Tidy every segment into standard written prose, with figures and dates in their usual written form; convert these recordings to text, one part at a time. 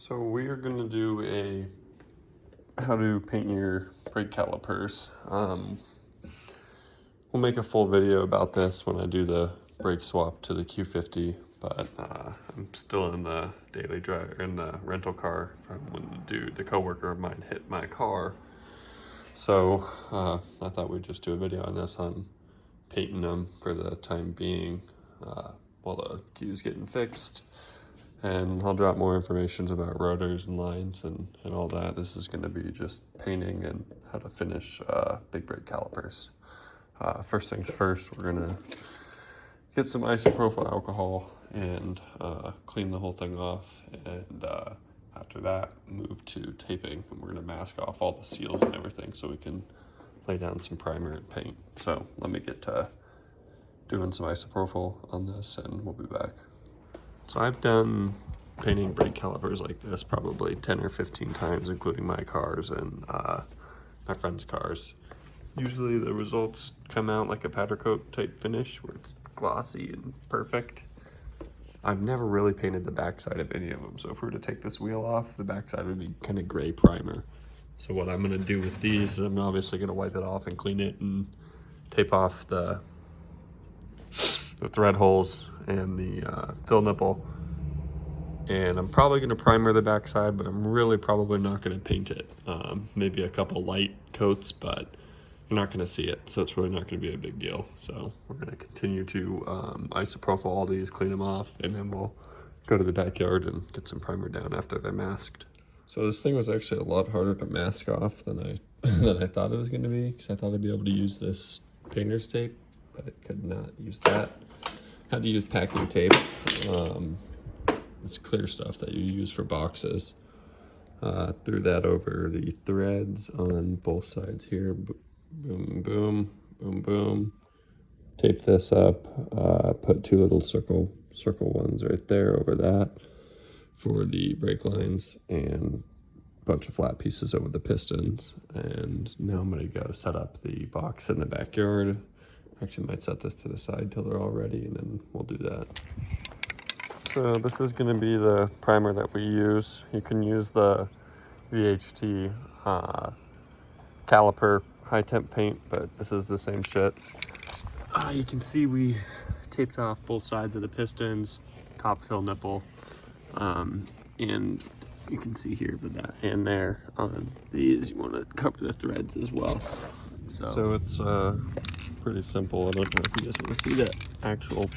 So we are going to do a how to paint your brake calipers. We'll make a full video about this when I do the brake swap to the Q50, but I'm still in the daily drive in the rental car from when the coworker of mine hit my car. So I thought we'd just do a video on this on painting them for the time being while the Q's getting fixed. And I'll drop more information about rotors and lines and all that. This is going to be just painting and how to finish Big Brake Calipers. First things first, we're going to get some isopropyl alcohol and clean the whole thing off. And after that, move to taping. And we're going to mask off all the seals and everything so we can lay down some primer and paint. So let me get to doing some isopropyl on this and we'll be back. So I've done painting brake calipers like this probably 10 or 15 times, including my cars and my friends' cars. Usually the results come out like a powdercoat type finish where it's glossy and perfect. I've never really painted the backside of any of them. So if we were to take this wheel off, the backside would be kind of gray primer. So what I'm gonna do with these, I'm obviously gonna wipe it off and clean it and tape off the thread holes and the fill nipple, and I'm probably going to primer the backside, but I'm really probably not going to paint it. Maybe a couple light coats, but you're not going to see it, so it's really not going to be a big deal. So we're going to continue to isopropyl all these, clean them off, and then we'll go to the backyard and get some primer down after they're masked. So this thing was actually a lot harder to mask off than I thought it was going to be, because I thought I'd be able to use this painter's tape, but I could not use that. Had to use packing tape. It's clear stuff that you use for boxes. Threw that over the threads on both sides here. Boom, boom, boom, boom. Tape this up. Put two little circle ones right there over that for the brake lines, and a bunch of flat pieces over the pistons. And now I'm gonna go set up the box in the backyard. Actually might set this to the side till they're all ready, and then we'll do that. So this is going to be the primer that we use. You can use the VHT caliper high temp paint, but this is the same shit. You can see we taped off both sides of the pistons, top fill nipple, and you can see here that and there on these you want to cover the threads as well. So it's pretty simple. I don't know if you guys want to see the actual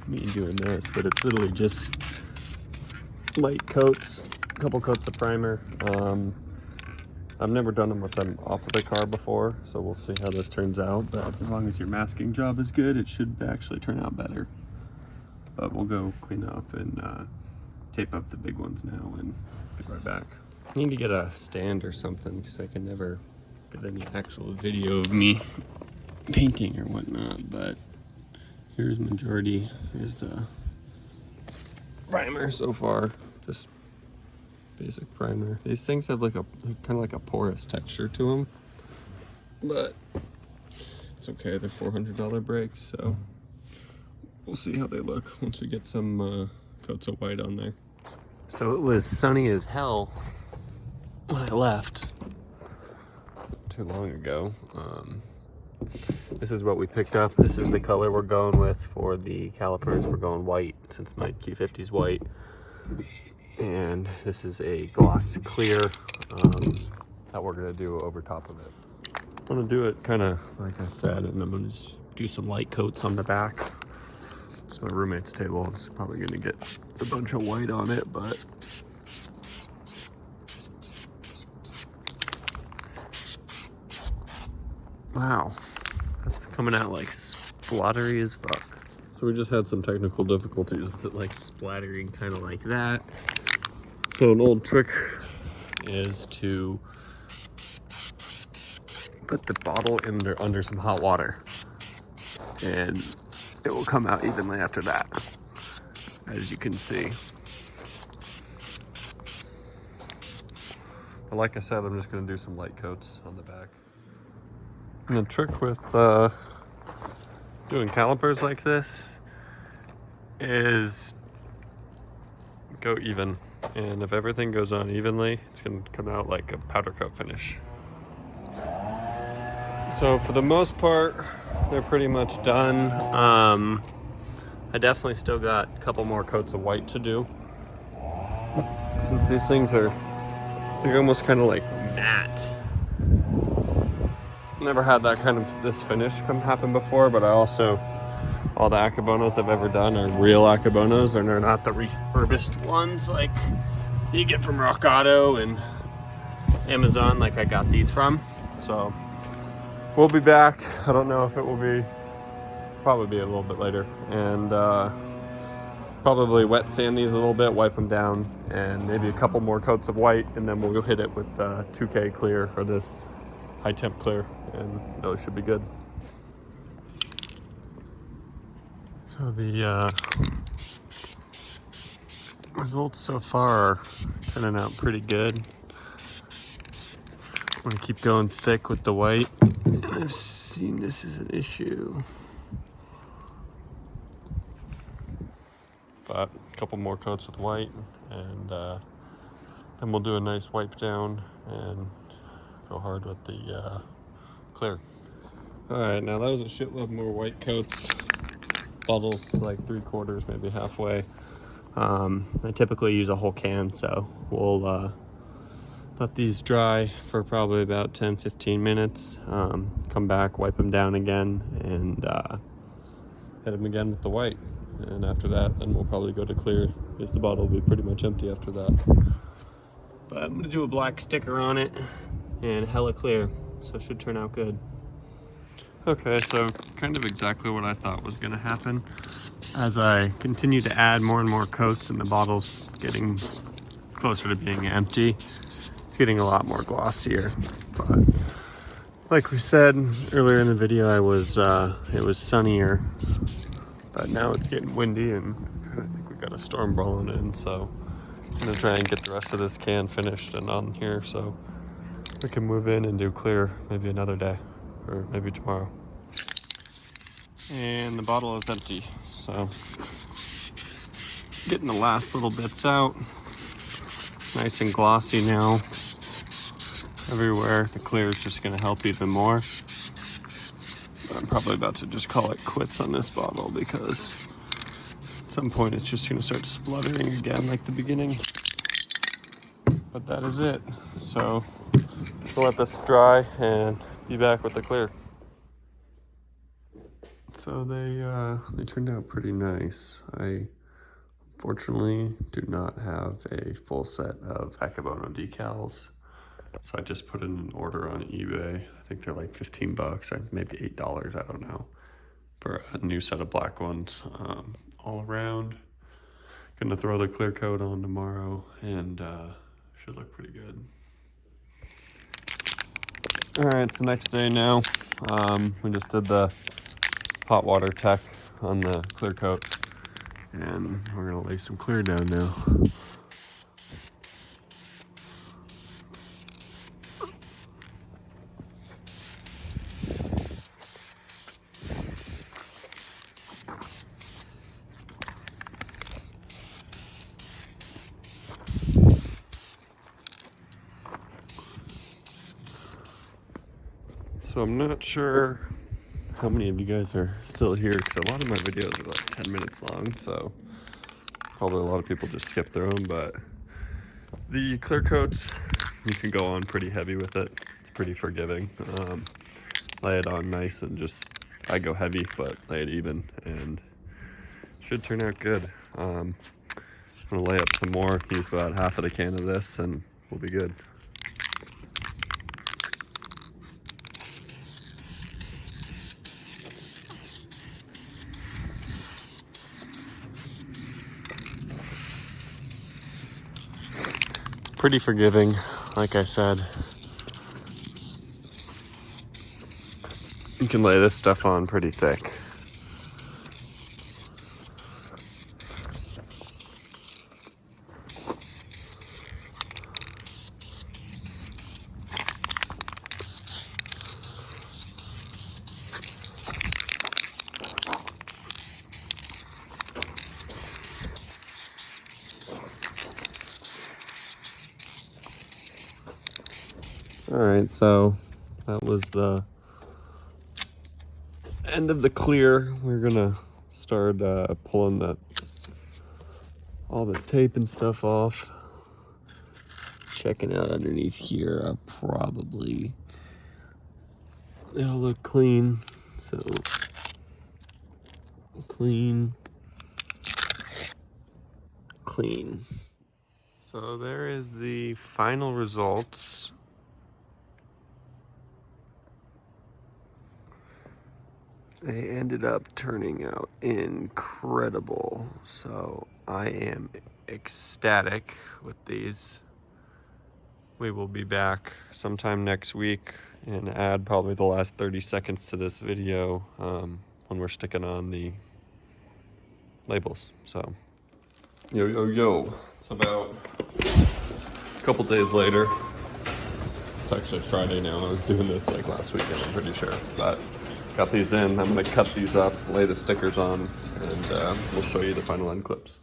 me doing this, but it's literally just light coats, a couple coats of primer. I've never done them with them off of the car before, so we'll see how this turns out. But as long as your masking job is good, it should actually turn out better. But we'll go clean up and tape up the big ones now and get right back. I need to get a stand or something because I can never get any actual video of me painting or whatnot. But here's the primer so far, just basic primer. These things have like kind of like a porous texture to them, but it's okay. They're $400 brakes, so we'll see how they look once we get some coats of white on there. So it was sunny as hell when I left too long ago. This is what we picked up. This is the color we're going with for the calipers. We're going white since my Q50's white. And this is a gloss clear that we're gonna do over top of it. I'm gonna do it kind of like I said, and I'm gonna just do some light coats on the back. It's my roommate's table. It's probably gonna get a bunch of white on it, but wow, that's coming out like splattery as fuck. So we just had some technical difficulties with it, like splattering kind of like that. So an old trick is to put the bottle in there under some hot water, and it will come out evenly after that, as you can see. But like I said, I'm just gonna do some light coats on the back. And the trick with doing calipers like this is go even. And if everything goes on evenly, it's going to come out like a powder coat finish. So for the most part, they're pretty much done. I definitely still got a couple more coats of white to do. Since these things they're almost kind of like matte. Never had that kind of this finish happen before, but I also, all the Akebonos I've ever done are real Akebonos, and they're not the refurbished ones like you get from Rock Auto and Amazon like I got these from. So we'll be back. I don't know if it will be, probably be a little bit later, and probably wet sand these a little bit, wipe them down, and maybe a couple more coats of white, and then we'll go hit it with 2K Clear or this high temp clear, and those should be good. So the results so far are turning out pretty good. I'm gonna keep going thick with the white. I've seen this is an issue, but a couple more coats with white, and then we'll do a nice wipe down and go hard with the clear. All right, now that was a shitload more white coats. Bottles like 3/4, maybe halfway. I typically use a whole can, so we'll let these dry for probably about 10-15 minutes. Come back, wipe them down again, and hit them again with the white. And after that, then we'll probably go to clear, because the bottle will be pretty much empty after that. But I'm gonna do a black sticker on it and hella clear, so it should turn out good. Okay, so kind of exactly what I thought was gonna happen. As I continue to add more and more coats and the bottle's getting closer to being empty, it's getting a lot more glossier. But like we said earlier in the video, it was sunnier, but now it's getting windy, and I think we got a storm rolling in, so I'm gonna try and get the rest of this can finished and on here so we can move in and do clear maybe another day, or maybe tomorrow. And the bottle is empty, so getting the last little bits out. Nice and glossy now everywhere. The clear is just going to help even more. But I'm probably about to just call it quits on this bottle, because at some point it's just going to start spluttering again like the beginning. But that is it. So we'll let this dry and be back with the clear. So they turned out pretty nice. I unfortunately do not have a full set of Akebono decals, so I just put in an order on eBay. I think they're like $15 or maybe $8, I don't know, for a new set of black ones all around. Gonna throw the clear coat on tomorrow, and should look pretty good. All right, it's the next day now. We just did the hot water tech on the clear coat, and we're gonna lay some clear down now. So I'm not sure how many of you guys are still here, because a lot of my videos are like 10 minutes long, so probably a lot of people just skip through them. But the clear coats, you can go on pretty heavy with it. It's pretty forgiving. Lay it on nice and just, I go heavy, but lay it even, and should turn out good. I'm gonna lay up some more, use about half of the can of this, and we'll be good. Pretty forgiving, like I said. You can lay this stuff on pretty thick. All right, so that was the end of the clear. We're gonna start pulling all the tape and stuff off. Checking out underneath here, it'll look clean. So clean. So there is the final results. They ended up turning out incredible. So I am ecstatic with these. We will be back sometime next week and add probably the last 30 seconds to this video when we're sticking on the labels. So, yo. It's about a couple days later. It's actually Friday now. I was doing this like last weekend, I'm pretty sure. But got these in. I'm gonna cut these up, lay the stickers on, and we'll show you the final end clips.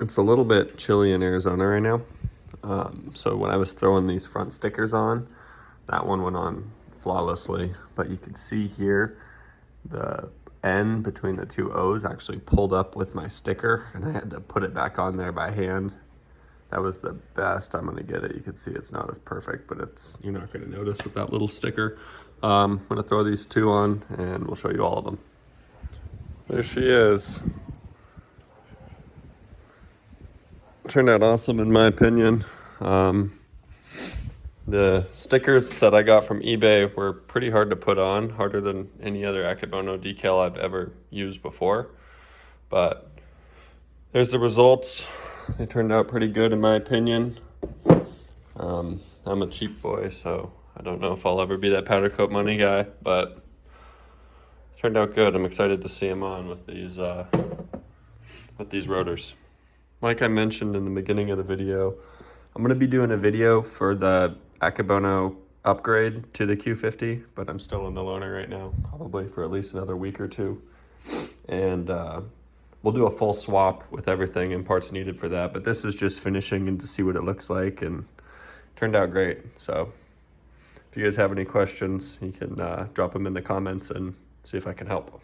It's a little bit chilly in Arizona right now. So when I was throwing these front stickers on, that one went on flawlessly. But you can see here, the N between the two O's actually pulled up with my sticker, and I had to put it back on there by hand. That was the best I'm gonna get it. You can see it's not as perfect, but you're not gonna notice with that little sticker. I'm gonna throw these two on and we'll show you all of them. There she is. Turned out awesome in my opinion. The stickers that I got from eBay were pretty hard to put on, harder than any other Akebono decal I've ever used before. But there's the results. They turned out pretty good in my opinion. I'm a cheap boy, so I don't know if I'll ever be that powder coat money guy, but it turned out good. I'm excited to see them on with these rotors. Like I mentioned in the beginning of the video, I'm gonna be doing a video for the Akebono upgrade to the Q50, but I'm still in the loaner right now, probably for at least another week or two. And we'll do a full swap with everything and parts needed for that, but this is just finishing and to see what it looks like, and turned out great. So if you guys have any questions, you can drop them in the comments and see if I can help.